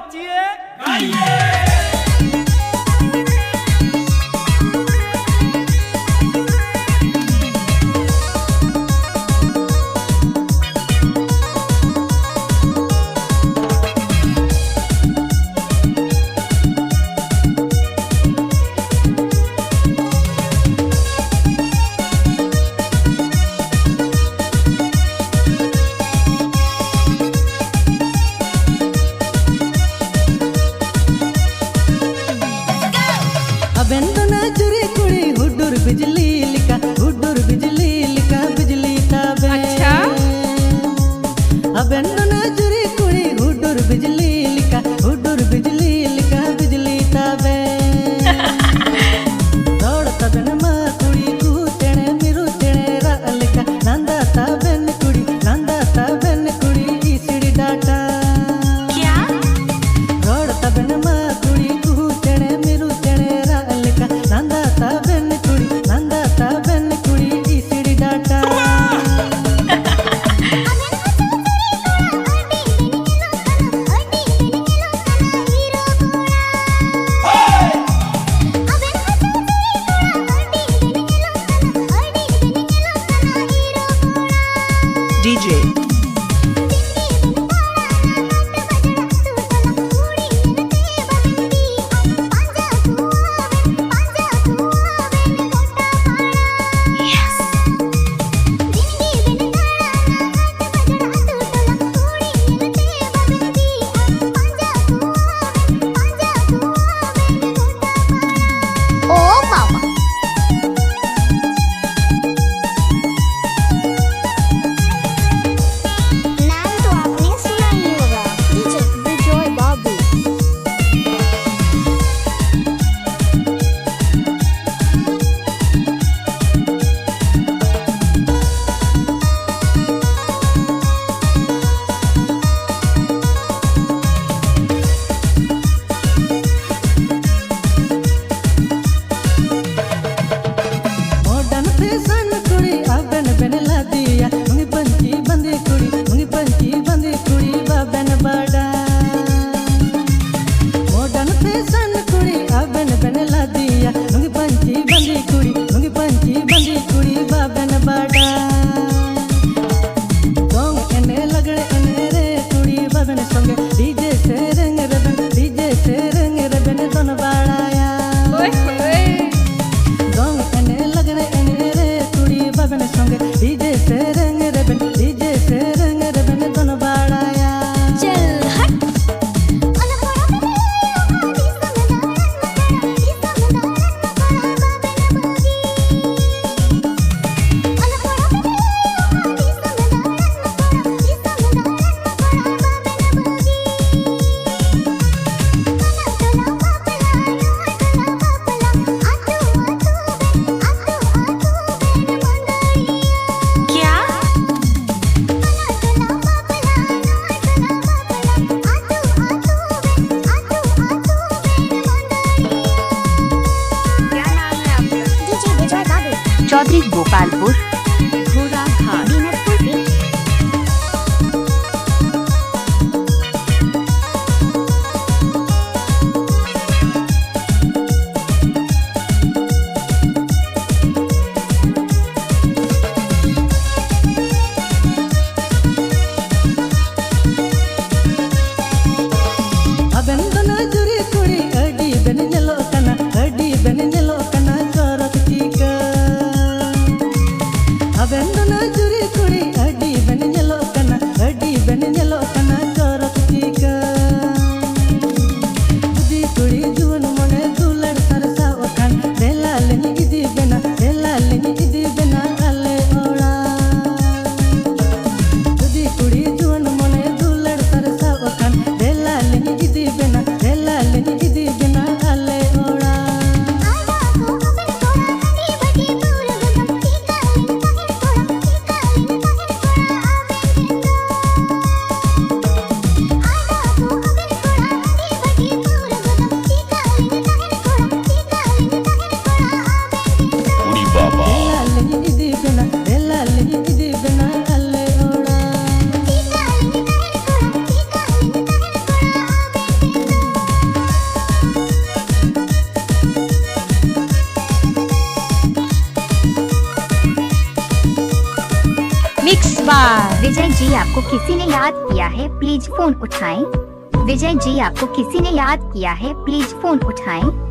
नाचिए गाइए। अबेंदना जुरी कुड़ी हुडुर बिजली लिका बिजली ताबे। अच्छा अबेंदना जुरी कुड़ी हुडुर बिजली लिका बिजली ताबे। दौड़ तबेन मा कुड़ी कू तेणे मिरु तेणे रा लिका नंदा ताबेन कुड़ी इसिड़ी डाटा। क्या दौड़ तबेन मा कुड़ी कू तेणे मिरु तेणे रा नंदा ताबेन कुड़ी इसिड़ी डाटा। DJ चौधरी गोपालपुर घोड़ाघाट अबेंदना जुरी कुड़ी अडी बेन नेलो कना चोरक चिका। बाय। विजय जी आपको किसी ने याद किया है, प्लीज फोन उठाएं। विजय जी आपको किसी ने याद किया है, प्लीज फोन उठाएं।